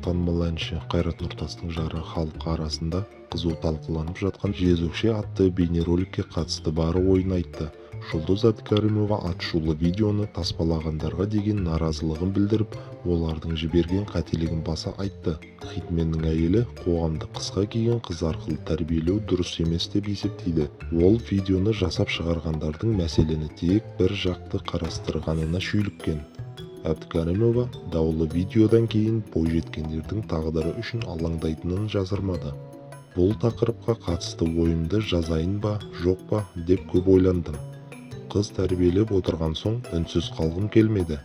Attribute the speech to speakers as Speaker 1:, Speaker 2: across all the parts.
Speaker 1: танымал әнші Қайрат Нұртастың жары халық арасында қызу талқыланып жатқан «Жезөкше» атты бейнероликке қатысты бары ойын айтты. Жұлдыз Әбдікәрімова атышулы видеоны таспалағандарға деген наразылығын білдіріп, олардың жіберген қателігін баса айтты. Хитменнің әйелі қоғамды қысқа киген қыз арқылы тәрбиелеу дұрыс емес деп есептейді. Ол видеоны жасап шығарғандардың мәселені тек бір жақты қарастырғанына шүйліккен. Әбдікәрімова даулы видеодан кейін бойжеткендердің тағдыры үшін алаңдайтынын жасырмады. Бұл тақырыпқа қатысты ойымды жазайын ба, жоқ па деп көп ойландым. Қыз тәрбиелеп отырған соң үнсіз қалғым келмеді.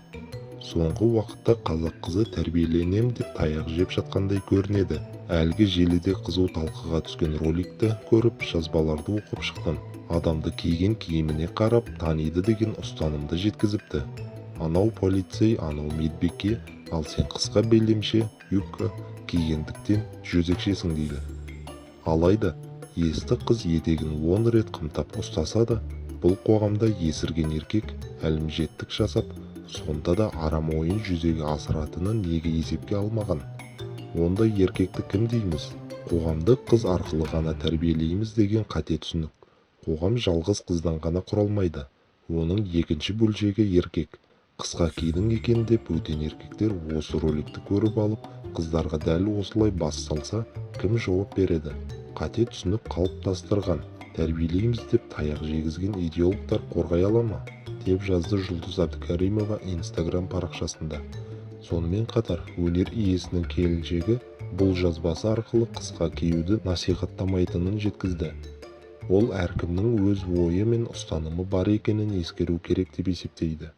Speaker 1: Соңғы уақытта қазақ қызы тәрбиеленем деп таяқ жеп жатқандай көрінеді. Әлгі желіде қызу талқыға түскен роликті көріп, жазбаларды оқып шықтым. Адамды киген киіміне қарап таниды деген ұстанымды жеткізіпті. Анау полицей, анау медбике, ал сен қысқа белдемше, юбка кигендіктен жезөкшесің дейді. Алайда, есті қыз етегін 10 рет қымтап ұстаса да, бұл қоғамда есірген еркек әлімжеттік жасап, сонда да арам ойын жүзеге асыратынын неге есепке алмаған? Ондай еркекті кім дейміз? Қоғамды қыз арқылы ғана тәрбиелейміз деген қате түсінік. Қоғам жалғыз қыздан ғана құралмайды. Оның екінші бөлшегі еркек. Қысқа кидің екен деп бөтен еркектер осы роликті көріп алып, қыздарға дәл осылай бас салса, кім жауап береді? Қате түсінік қалыптастырған, тәрбиелейміз деп таяқ жегізген идеологтар қорғай ала ма? Деп жазды Жұлдыз Әбдікәрімова Instagram парақшасында. Сонымен қатар, өнер иесінің келіншегі бұл жазбасы арқылы қысқа киюді насихаттамайтынын жеткізді. Ол әркімнің өз ойы мен ұстанымы бар екенін ескеру керек деп есептейді.